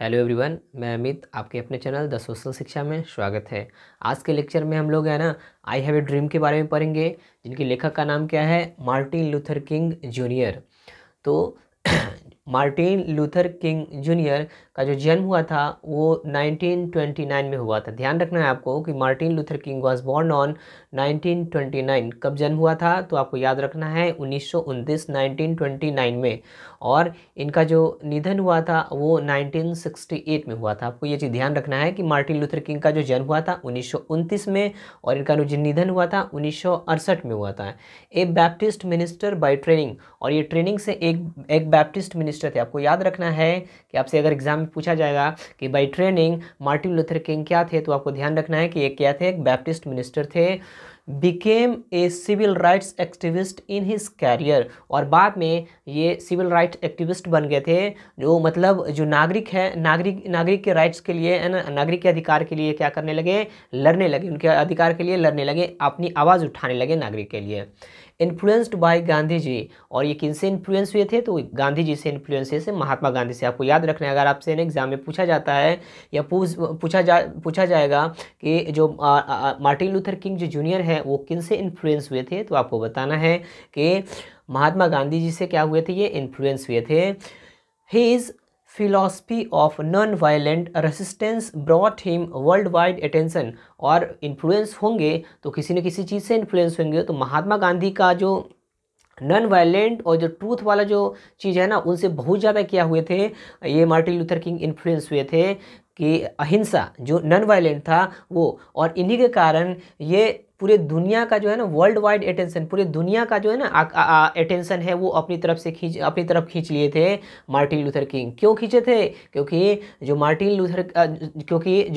Hello everyone, मैं अमित आपके अपने चैनल द सोशल शिक्षा में स्वागत है। आज के लेक्चर में हम लोग है ना आई हैव ए ड्रीम के बारे में पढ़ेंगे, जिनके लेखक का नाम क्या है, मार्टिन लूथर किंग जूनियर। तो मार्टिन लूथर किंग जूनियर का जो जन्म हुआ था वो 1929 में हुआ था। ध्यान रखना है आपको कि Martin Luther King was born on 1929। कब जन्म हुआ था तो आपको याद रखना है 1929 में। और इनका जो निधन हुआ था वो 1968 में हुआ था। आपको ये चीज़ ध्यान रखना है कि मार्टिन लूथर किंग का जो जन्म हुआ था 1929 में और इनका जो निधन हुआ था 1968 में हुआ था। ए बैप्टिस्ट मिनिस्टर बाय ट्रेनिंग, और ये ट्रेनिंग से एक बैप्टिस्ट मिनिस्टर थे। आपको याद रखना है कि आपसे अगर एग्जाम में पूछा जाएगा कि by training Martin Luther king क्या थे, तो आपको ध्यान रखना है कि ये क्या थे, एक बैप्टिस्ट मिनिस्टर थे। Became a civil rights activist in his career, और बाद में ये सिविल राइट्स एक्टिविस्ट बन गए थे। जो मतलब जो नागरिक है, नागरिक के राइट्स के लिए है ना, नागरिक के अधिकार के लिए क्या करने लगे, लड़ने लगे, उनके अधिकार के लिए लड़ने लगे, अपनी आवाज़ उठाने लगे नागरिक के लिए। इन्फ्लुएंस्ड बाय गांधी जी, और ये किनसे इन्फ्लुएंस हुए थे, तो गांधी जी से इन्फ्लुएंस हुए थे, महात्मा गांधी से। आपको याद रखना है, अगर आपसे एग्जाम में पूछा जाता है या पूछा जाएगा कि जो मार्टिन लूथर किंग जो जूनियर है वो किनसे इन्फ्लुएंस हुए थे, तो आपको बताना है कि महात्मा गांधी जी से क्या हुए थे, ये इन्फ्लुएंस हुए थे। His philosophy of non violent resistance brought him world wide attention, और इन्फ्लुएंस होंगे तो किसी न किसी चीज़ से इन्फ्लुएंस होंगे, तो महात्मा गांधी का जो नॉन वायलेंट और जो ट्रूथ वाला जो चीज़ है ना, उनसे बहुत ज़्यादा क्या हुए थे, ये मार्टिन लूथर किंग इन्फ्लुएंस हुए थे कि अहिंसा जो नॉन वायलेंट था वो, और इन्हीं के कारण ये पूरे दुनिया का जो है ना वर्ल्ड वाइड अटेंशन, पूरे दुनिया का जो है ना अटेंशन है वो अपनी तरफ खींच लिए थे मार्टिन लूथर किंग। क्यों खींचे थे, क्योंकि जो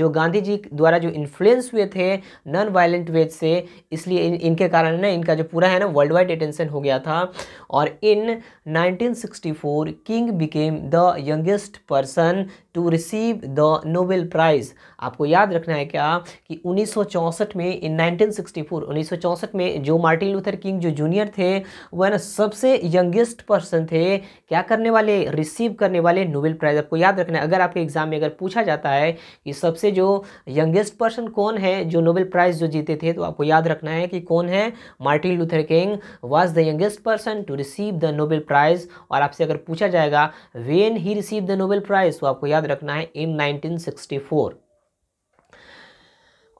गांधी जी द्वारा जो इन्फ्लुएंस हुए थे नॉन वायलेंट वेज से, इसलिए इनके कारण ना इनका जो पूरा है ना वर्ल्ड वाइड अटेंशन हो गया था। और in 1964 King became the youngest person to receive the Nobel prize. आपको याद रखना है क्या कि 1964 में, इन 1964 में जो मार्टिन लूथर किंग जो जूनियर थे वह ना सबसे यंगेस्ट पर्सन थे क्या करने वाले, रिसीव करने वाले नोबेल प्राइज। आपको याद रखना है, अगर आपके एग्जाम में अगर पूछा जाता है कि सबसे जो यंगेस्ट पर्सन कौन है जो नोबेल प्राइज जो जीते थे, तो आपको याद रखना है कि कौन है, Martin Luther King was the youngest person to receive the Nobel prize. और आपसे अगर पूछा जाएगा when he receive the Nobel prize, तो आपको याद रखना है इन 1964।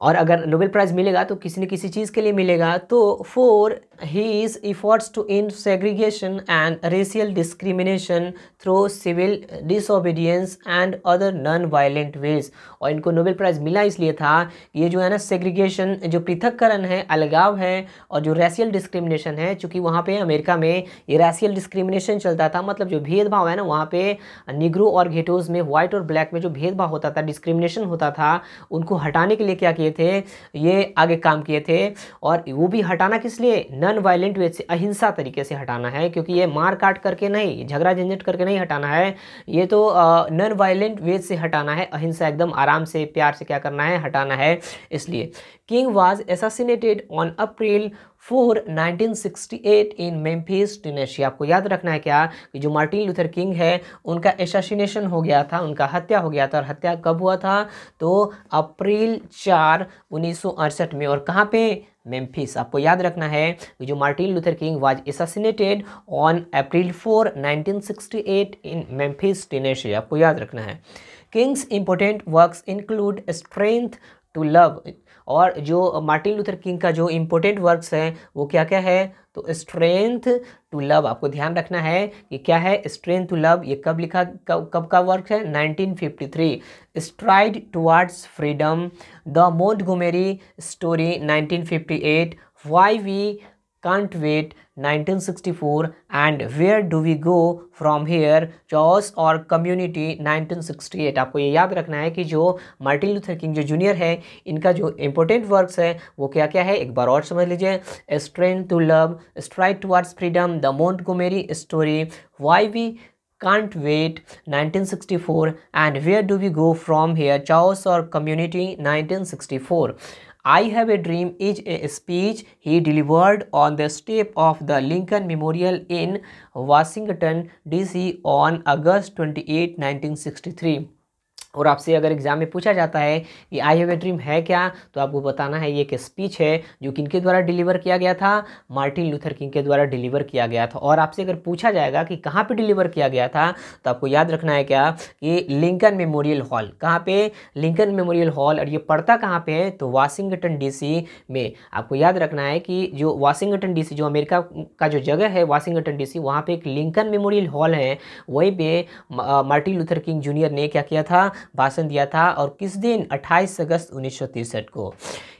और अगर नोबेल प्राइज़ मिलेगा तो किसी न किसी चीज़ के लिए मिलेगा। तो for his efforts to end segregation and racial discrimination through civil disobedience and other non violent ways. और इनको नोबेल प्राइज़ मिला इसलिए था कि ये जो है ना सेग्रीगेशन, जो पृथककरण है, अलगाव है, और जो रेशियल डिस्क्रिमिनेशन है, चूँकि वहाँ पे अमेरिका में ये रेशियल डिस्क्रिमिनेशन चलता था, मतलब जो भेदभाव है ना वहाँ पे निग्रो और घेटोज़ में, व्हाइट और ब्लैक में जो भेदभाव होता था, डिस्क्रिमिनेशन होता था, उनको हटाने के लिए क्या किए थे, ये आगे काम किए थे। और वो भी हटाना किस लिए, नॉन वायलेंट वे से, अहिंसा तरीके से हटाना है, क्योंकि ये मार काट करके नहीं, झगड़ा झंझट करके नहीं हटाना है, ये तो नॉन वायलेंट वे से हटाना है, अहिंसा एकदम आराम से प्यार से क्या करना है, हटाना है। इसलिए king was assassinated on April 4, 1968 in Memphis Tennessee. आपको याद रखना है क्या कि जो मार्टिन लूथर किंग है उनका एसासिनेशन हो गया था, उनका हत्या हो गया था। और हत्या कब हुआ था, तो अप्रैल 4, 1968 में। और कहाँ पे, मेम्फिस। आपको याद रखना है कि जो Martin Luther King was assassinated on April 4, 1968 in Memphis Tennessee. आपको याद रखना है। King's important works include strength to love, और जो मार्टिन लूथर किंग का जो इम्पोर्टेंट वर्क्स हैं वो क्या क्या है, तो स्ट्रेंथ टू लव। आपको ध्यान रखना है कि क्या है स्ट्रेंथ टू लव, ये कब लिखा, कब का वर्क है, 1953। Stride towards freedom, the Montgomery story 1958, why we can't wait 1964, and where do we go from here, choice और कम्युनिटी 1968। आपको ये याद रखना है कि जो मार्टिन लूथर किंग जो जूनियर है इनका जो इंपॉर्टेंट वर्क्स है वो क्या क्या है, एक बार और समझ लीजिए। Strength to love, stride towards freedom, the Montgomery story, why we Can't Wait 1964, and Where Do We Go From Here, Chaos or Community 1964. I Have a Dream is a speech he delivered on the step of the Lincoln Memorial in Washington, D.C. on August 28, 1963. और आपसे अगर exam में पूछा जाता है कि I have a dream है क्या, तो आपको बताना है ये एक स्पीच है जो किनके द्वारा डिलीवर किया गया था, मार्टिन लूथर किंग के द्वारा डिलीवर किया गया था। और आपसे अगर पूछा जाएगा कि कहाँ पे डिलीवर किया गया था, तो आपको याद रखना है क्या कि लिंकन मेमोरियल हॉल। कहाँ पे? Lincoln memorial hall. और ये पड़ता कहाँ पे है? तो वाशिंगटन डीसी में। आपको याद रखना है कि जो वाशिंगटन डीसी, जो अमेरिका का जो जगह है वाशिंगटन डीसी, वहाँ पे एक लिंकन मेमोरियल हॉल है। वहीं पे मार्टिन लूथर किंग जूनियर ने क्या किया था? भाषण दिया था। और किस दिन? 28 अगस्त 1963 को।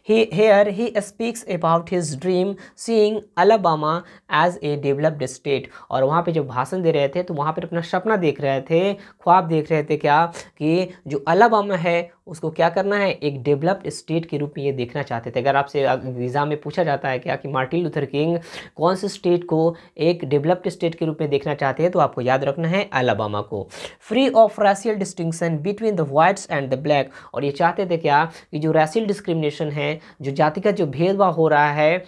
Here he speaks about his dream seeing Alabama as a developed state। और वहाँ पे जब भाषण दे रहे थे तो वहाँ पर अपना सपना देख रहे थे, ख्वाब देख रहे थे क्या कि जो अलाबामा है उसको क्या करना है? एक डेवलप्ड स्टेट के रूप में ये देखना चाहते थे। अगर आपसे एग्जाम में पूछा जाता है क्या कि मार्टिन लूथर किंग कौन से स्टेट को एक डेवलप्ड स्टेट के रूप में देखना चाहते हैं, तो आपको याद रखना है अलाबामा को। Free of racial distinction between the whites and the black. और ये चाहते थे क्या कि जो रेशियल डिस्क्रिमिनेशन है, जो जातिगत जो भेदभाव हो रहा है,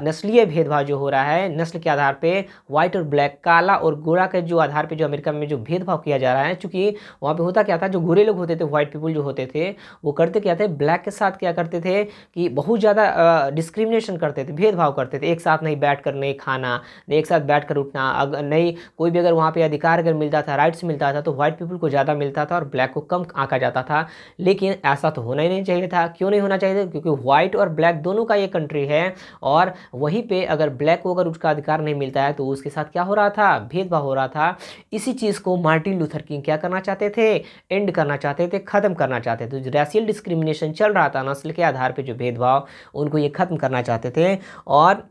नस्लीय भेदभाव जो हो रहा है नस्ल के आधार पे, व्हाइट और ब्लैक, काला और गोरा के जो आधार पे जो अमेरिका में जो भेदभाव किया जा रहा है, चूंकि वहाँ पे होता क्या था, जो गोरे लोग होते थे, व्हाइट पीपल जो होते थे, वो करते क्या थे, ब्लैक के साथ क्या करते थे कि बहुत ज़्यादा डिस्क्रिमिनेशन करते थे, भेदभाव करते थे। एक साथ नहीं बैठ कर नहीं खाना, नहीं एक साथ बैठ कर उठना, अगर नहीं कोई भी अगर वहाँ पे अधिकार अगर मिलता था, राइट्स मिलता था, तो व्हाइट पीपल को ज़्यादा मिलता था और ब्लैक को कम आंका जाता था। लेकिन ऐसा तो होना ही नहीं चाहिए था। क्यों नहीं होना चाहिए था? क्योंकि व्हाइट और ब्लैक दोनों का ये कंट्री है, और वहीं पे अगर ब्लैक को अगर उसका अधिकार नहीं मिलता है तो उसके साथ क्या हो रहा था? भेदभाव हो रहा था। इसी चीज़ को मार्टिन लूथर किंग क्या करना चाहते थे? एंड करना चाहते थे, खत्म करना चाहते थे। जो रैशियल डिस्क्रिमिनेशन चल रहा था, नस्ल के आधार पे जो भेदभाव, उनको ये खत्म करना चाहते थे। और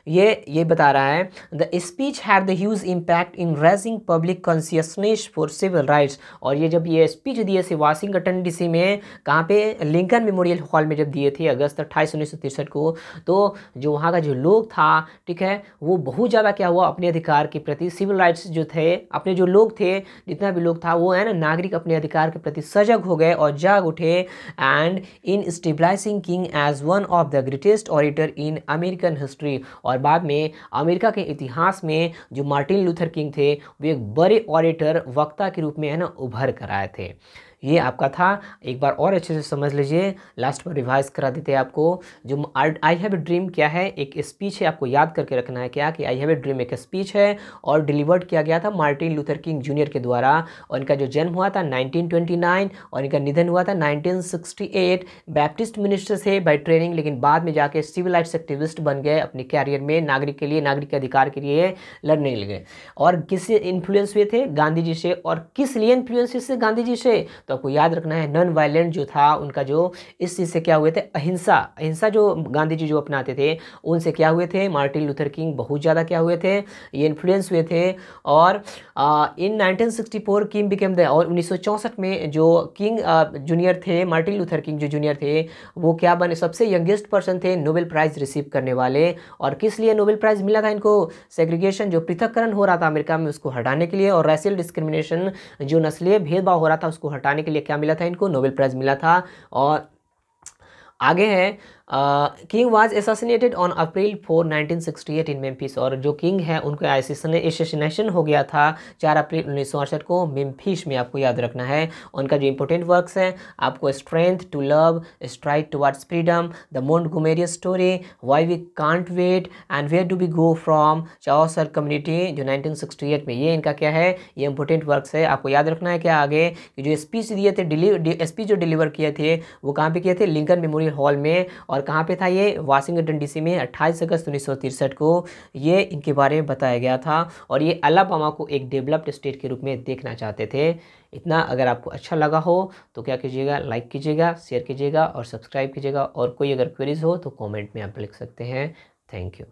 ये बता रहा है the speech had the huge impact in raising public consciousness for civil rights. और ये जब ये स्पीच दिए थे वाशिंगटन डीसी में, कहाँ पे? लिंकन मेमोरियल हॉल में जब दिए थे अगस्त 28 1963 को, तो जो वहाँ का जो लोग था, ठीक है, वो बहुत ज़्यादा क्या हुआ, अपने अधिकार के प्रति, सिविल राइट्स जो थे, अपने जो लोग थे, जितना भी लोग था, वो है ना नागरिक अपने अधिकार के प्रति सजग हो गए और जाग उठे। And in stabilising King as one of the greatest orator in American history. और बाद में अमेरिका के इतिहास में जो मार्टिन लूथर किंग थे, वो एक बड़े ऑरेटर, वक्ता के रूप में है ना उभर कर आए थे। ये आपका था। एक बार और अच्छे से समझ लीजिए, लास्ट पर रिवाइज करा देते हैं आपको। जो आई हैव ए ड्रीम क्या है? एक स्पीच है, आपको याद करके रखना है क्या कि आई हैव ए ड्रीम एक स्पीच है और डिलीवर्ड किया गया था मार्टिन लूथर किंग जूनियर के द्वारा। और इनका जो जन्म हुआ था 1929 और इनका निधन हुआ था 1968। बैप्टिस्ट मिनिस्टर थे बाय ट्रेनिंग, लेकिन बाद में जाके सिविल राइट्स एक्टिविस्ट बन गए अपने कैरियर में, नागरिक के लिए, नागरिक के अधिकार के लिए लड़ने लगे। और किससे इन्फ्लुएंस हुए थे? गांधी जी से। और किस लिए इन्फ्लुएंस हुए थे गांधी जी से? तो आपको याद रखना है नॉन वायलेंट जो था उनका, जो इस चीज़ से क्या हुए थे? अहिंसा। अहिंसा जो गांधी जी जो अपनाते थे, उनसे क्या हुए थे? मार्टिन लूथर किंग बहुत ज़्यादा क्या हुए थे? ये इन्फ्लुएंस हुए थे। और इन 1964 किंग बिकेम द, और 1964 में जो किंग जूनियर थे, मार्टिन लूथर किंग जो जूनियर थे, वो क्या बने? सबसे यंगेस्ट पर्सन थे नोबेल प्राइज़ रिसीव करने वाले। और किस लिए नोबेल प्राइज़ मिला था इनको? सेग्रीगेशन, जो पृथककरण हो रहा था अमेरिका में, उसको हटाने के लिए, और रैशियल डिस्क्रिमिनेशन, जो नस्लीय भेदभाव हो रहा था, उसको हटाने के लिए क्या मिला था इनको? नोबेल प्राइज़ मिला था। और आगे है king was assassinated on April 4 1968 in Memphis. और जो किंग है उनको एसेसिनेशन हो गया था 4 अप्रैल 1968 को मेम्फिस में। आपको याद रखना है उनका जो इंपॉर्टेंट वर्क्स हैं, आपको strength to love, stride towards freedom, the Montgomery story, why we can't wait, and where do we go from, chaos or community, जो 1968 में। ये इनका क्या है? ये इंपॉर्टेंट वर्क्स है। आपको याद रखना है क्या आगे कि जो स्पीच दिए थे, स्पीच जो डिलीवर किए थे, वो कहाँ पे किए थे? लिंकन मेमोरियल हॉल में। और कहाँ पे था ये? वाशिंगटन डीसी में 28 अगस्त 1963 को ये इनके बारे में बताया गया था। और ये अलाबामा को एक डेवलप्ड स्टेट के रूप में देखना चाहते थे। इतना अगर आपको अच्छा लगा हो तो क्या कीजिएगा? लाइक कीजिएगा, शेयर कीजिएगा और सब्सक्राइब कीजिएगा। और कोई अगर क्वेरीज हो तो कमेंट में आप लिख सकते हैं। Thank you.